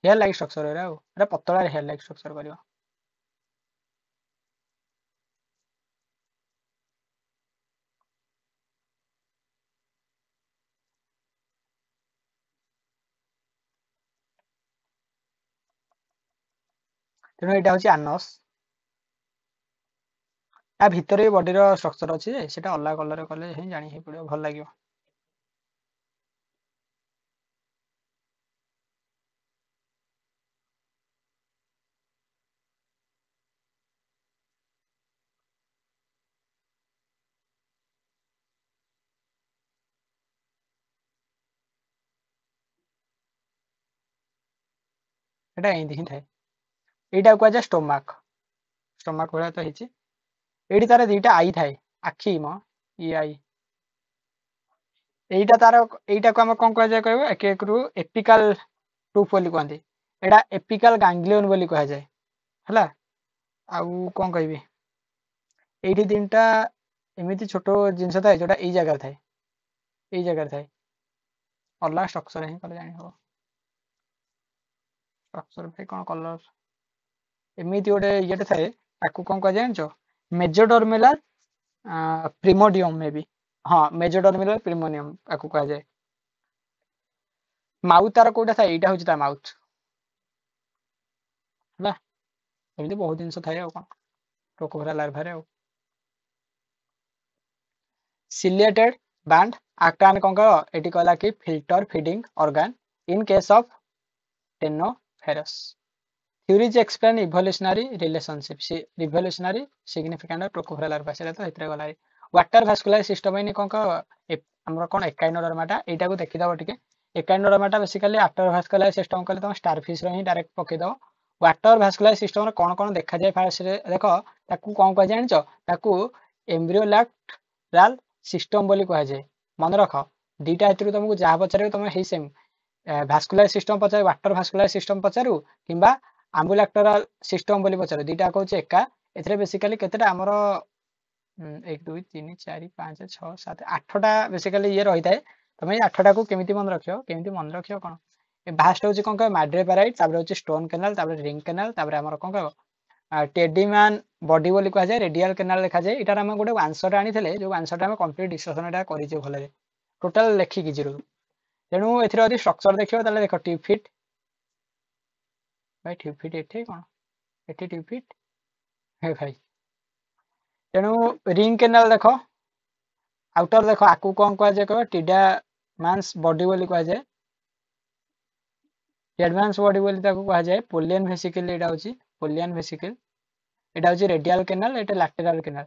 हेयर लाइक स्ट्रक्चर रे एरा पतला हेयर लाइक स्ट्रक्चर करियो। तेणु एटा होची आनस आ भितरे बॉडी रो स्ट्रक्चर अछि जे सेटा अलग कलर कले हे जानि हे पड़ियो भल लागियो। एटा एंदी ही थाए एटा को जा स्टोमक स्टोमक होया तो हिची एडी तार दीटा आई थाए आखी म ई आई एटा तार एटा को हम कोन कह जाय कहबो एक एक रु एपिकल टूफ बोली कहंती एटा एपिकल गैंग्लियन बोली कह जाय हला। आउ कोन कहबी एठी तीनटा एमिति छोटो जिंस थाए जोटा एई जगह थाए एई जगह थाए अलग स्ट्रक्चर ही कर जानि हो स्ट्रक्चर पे कोन कलर एमिति गोटे येटे थाए ताकू कोन कह जानचो मेजोडर्मिलर प्रिमोडियम मे बी हाँ मेजोडर्मिलर प्रिमोनियम ताकू कह जाए। माउथ तार कोटा थाए एटा होची ता माउथ हला एमिति बहुत जिंस थाए आ कोन ट्रोकोफोरा लार्भा रे सिलिएटेड बैंड आक्टान कोन कह एटी कहला कि filter feeding organ in case of टेनोफेरस theories explain evolutionary relationship revolutionary significant of trochophora larva सेटा तो हेतरे गला वाटर भास्कुलर सिस्टम इन कोन का हमर कोन एकाइनोडर्माटा एटा को देखि दबो ठीक Echinodermata basically after vascular system कहले तुम स्टारफिश रो ही डायरेक्ट पके दो वाटर भास्कुलर सिस्टम रे कोन देखा जाय फास्ट रे देखो ताकू कोन कह जानचो ताकू एम्ब्रियोलैक्टरल सिस्टम बोली कह जाय मन रख दीटा हेतु तुमको जहा पचारे तुम हे सेम भास्कुलर सिस्टम पचारे वाटर भास्कुलर सिस्टम पचारू किंबा आम्बुलेक्टरल सिस्टम बोली पचारू दीटा कहूँ एका एथरे बेसिकली केतेटा हमर 1 2 3 4 5 6 7 8टा बेसिकली ये रही थाए तुम 8टा को केमिति मन रखियो कोन ए भास्ट होची कोन कह मैड्रेपाराइट तापर होची स्टोन कैनाल तापर रिंग कैनाल तापर हमर कोन कह टेडीमैन बॉडी बोली कह जाय रेडियल कैनाल लिखा जाय इटार हम गोटे आंसर आनीथिले जो आंसर हम कंप्लीट डिस्कशन एटा करिजे भलरे टोटल लेखि कि जिरु तेणु एथिरे यदि स्ट्रक्चर देखियो ताले देखो ट्यूब फिट भाई ट्यूब फिट एठी कोन एठी ट्यूब फिट हे भाई तेणु रिंग कैनाल देखो आउटर देखो आकू कोन कह जाय कहबो टिडा मांस बॉडी बोली कह जाय एडवांस बॉडी बोली ताकू कह जाय पोलियन वेसिकल एटा होची पोलियन वेसिकल एटा होची रेडियल कैनाल एटा लैटेरल कैनाल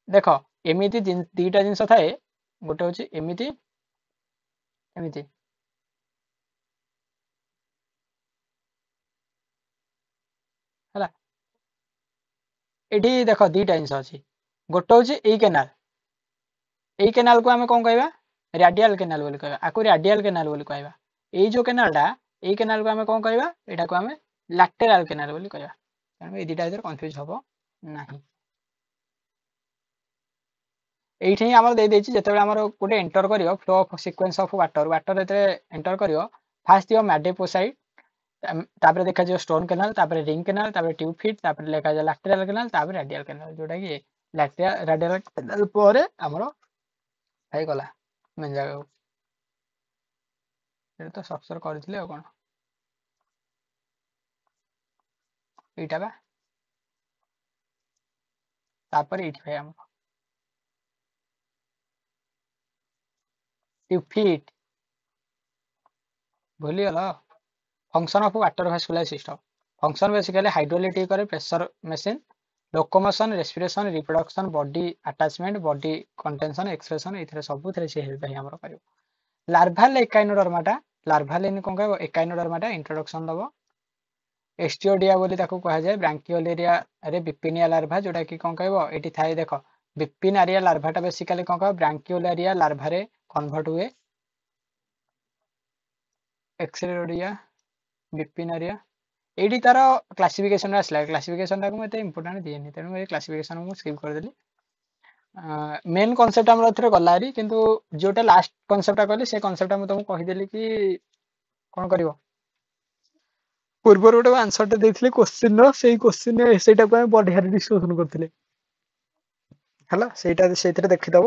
देखो एमिति दीटा जिंस थाए गोटे होची एमिति एमिति हला एठी देखो दीटा जिंस अछि गोटे होची एई कैनाल को हम कोन कहबा रेडियल कैनाल बोली कहबा आकू रेडियल कैनाल बोली कहबा एई जो कैनालटा एई कैनाल को हम कोन कहबा एटा को हम लैटेरल कैनाल बोली कहबा तेणु ए दीटा इधर कंफ्यूज हबो नाही এইଠି ହିଁ ଆମର ଦେଇଦେଇଛି ଯେତେବେଳେ ଆମର ଗୋଟେ ଏଣ୍ଟର କରିବ flow of sequence of water ଯେତେବେଳେ ଏଣ୍ଟର କରିବ ଫାଷ୍ଟ ଥିବ ମାଡେପୋସାଇଟ୍ ତାପରେ ଦେଖାଯିବ ଷ୍ଟୋନ କେନାଲ ତାପରେ ରିଙ୍ଗ କେନାଲ ତାପରେ ଟ୍ୟୁବ ଫିଟ୍ ତାପରେ ଲେଖାଯିବ ଲାଟେରାଲ କେନାଲ ତାପରେ ରାଡିଆଲ କେନାଲ ଯୋଉଟା କି ରାଡିଆଲ କେନାଲ ପରେ ଆମର ହେଇଗଲା ମେନ୍ ଜାଗାକୁ ଏଇଟା ତ ଷ୍ଟ୍ରକ୍ଚର କରିଥିଲେ ଆଉ କଣ ଏଇଟା ବା ତାପରେ ଏଇଠି ଭାଇ ଆମର ଟ୍ୟୁବ ଫିଟ୍ ଭୁଲିଗଲ function of water vascular system function basically hydraulic କରେ pressure machine locomotion respiration reproduction body attachment body contention expression ଏଥିରେ ସବୁଥିରେ ସେ ହେଲ୍ପ ହିଁ ଆମର କରିବ ଲାର୍ଭାଲ ଏକାଇନୋଡର୍ମାଟା ଲାର୍ଭାଲ କଣ କହିବ ଏକାଇନୋଡର୍ମାଟା ଇଣ୍ଟ୍ରୋଡକ୍ସନ ଦବ ଏଷ୍ଟିଓଡିଆ ବୋଲି ତାକୁ କୁହାଯାଏ ବ୍ରାଙ୍କିଓଲେରିଆ ରେ ବିପିନିଆ ଲାର୍ଭା ଯୋଉଟା କି କଣ କହିବ ଏଠି ଥାଏ ଦେଖ ବିପିନାରିଆ ଲାର୍ଭାଟା ବେସିକାଲି କଣ କହିବ ବ୍ରାଙ୍କିଓଲାରିଆ ଲାର୍ଭାରେ କନଭର୍ଟ ହୁଏ ଏକ୍ସେଲୋଡିଆ ବିପିନାରିଆ ଏଇଠି ତାର କ୍ଲାସିଫିକେସନ ଆସିଲା କ୍ଲାସିଫିକେସନଟାକୁ ମୁଁ ଏତେ ଇମ୍ପୋର୍ଟାଣ୍ଟ ଦିଏନି ତେଣୁ ଏଇ କ୍ଲାସିଫିକେସନ ମୁଁ ସ୍କିପ୍ କରିଦେଲି ମେନ୍ କନସେପ୍ଟ ଆମର ଏଥିରେ ଗଲା ହେରି କିନ୍ତୁ ଯୋଉଟା ଲାଷ୍ଟ କନସେପ୍ଟଟା କହିଲି ସେ କନସେପ୍ଟଟା ମୁଁ ତମକୁ କହିଦେଲି କି କଣ କରିବ ପୂର୍ବରୁ ଗୋଟେ ଆନ୍ସରଟେ ଦେଇଥିଲି କୋଶ୍ଚିନ୍ର ସେଇ କୋଶ୍ଚିନ୍ରେ ସେଇଟାକୁ ଆମେ ବଢିଆରେ ଡିସ୍କସନ କରୁଥିଲେ ହେଲା ସେଇଟା ସେଇଥିରେ ଦେଖିଦବ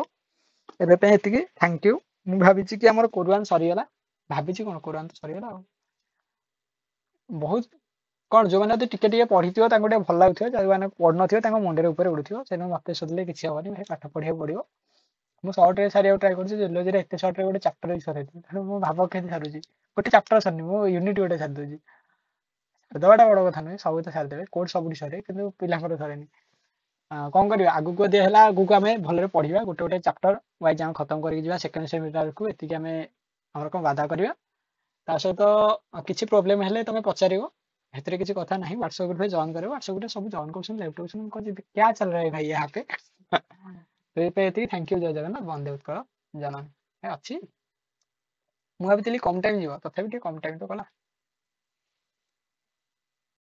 ଏବେ ପାଇଁ ଏତିକି ଥ୍ୟାଙ୍କ ୟୁ ମୁଁ ଭାବିଛି କି ଆମର କୋରିଆନ ସରିଗଲା ଭାବିଛି କଣ କୋରିଆନ ତ ସରିଗଲା ଆଉ ବହୁତ କଣ ଯୋଉମାନେ ଯଦି ଟିକେ ଟିକେ ପଢିଥିବ ତାଙ୍କୁ ଟିକେ ଭଲ ଲାଗୁଥିବ ଯୋଉମାନେ ପଢୁନଥିବ ତାଙ୍କ ମୁଣ୍ଡରେ ଉପରେ ଉଡୁଥିବ ସେଦିନ ମତେ ଶୋଧିଲେ କିଛି ହବନି ଭାଇ ପାଠ ପଢିବାକୁ ପଡିବ ମୁଁ ସର୍ଟରେ ସାରିବାକୁ ଟ୍ରାଏ କରୁଛି ଜୁଲୋଜିରେ ଏତେ ସର୍ଟରେ ଗୋଟେ ଚାପ୍ଟର ବି ସରେଇଥିଲି ତେଣୁ ମୁଁ ଭାବ କେମିତି ସାରୁଛି ଗୋଟେ ଚାପ୍ଟର ସରିନି ମୁଁ ୟୁନିଟ୍ ଗୋଟେ ସାରି ଦଉଛି ସାରିଦବାଟା ବଡ କଥା ନୁହେଁ ସବୁ ତ ସାରିଦେବେ କୋର୍ସ ସବୁଠି ସରେ କିନ୍ତୁ ପିଲାଙ୍କର ସରେନି କଣ କରିବା ଆଗକୁ ଯଦି ହେଲା ଆଗକୁ ଆମେ ଭଲରେ ପଢିବା ଗୋଟେ ଗୋଟେ ଚାପ୍ଟର ୱାଇଜ ଆମେ ଖତମ କରିକି ଯିବା ସେକେଣ୍ଡ ସେମିଷ୍ଟାରକୁ ଏତିକି ଆମେ ଆମର କଣ ବାଧା କରିବା ତା ସହିତ କିଛି ପ୍ରୋବ୍ଲେମ ହେଲେ ତମେ ପଚାରିବ ସେଥିରେ କିଛି କଥା ନାହିଁ WhatsApp ग्रुप में ज्वाइन करो WhatsApp ग्रुप सब ज्वाइन कर लाइव ट्यूशन को क्या चल रहा है भाई यहाँ पे तो ये पे थैंक यू जय जगन्नाथ बंदे उत्कल जननी अच्छी ମୁଁ ଭାବିଥିଲି କମ ଟାଇମ ଯିବ ତଥାପି ଟିକେ କମ ଟାଇମ ତ କଲା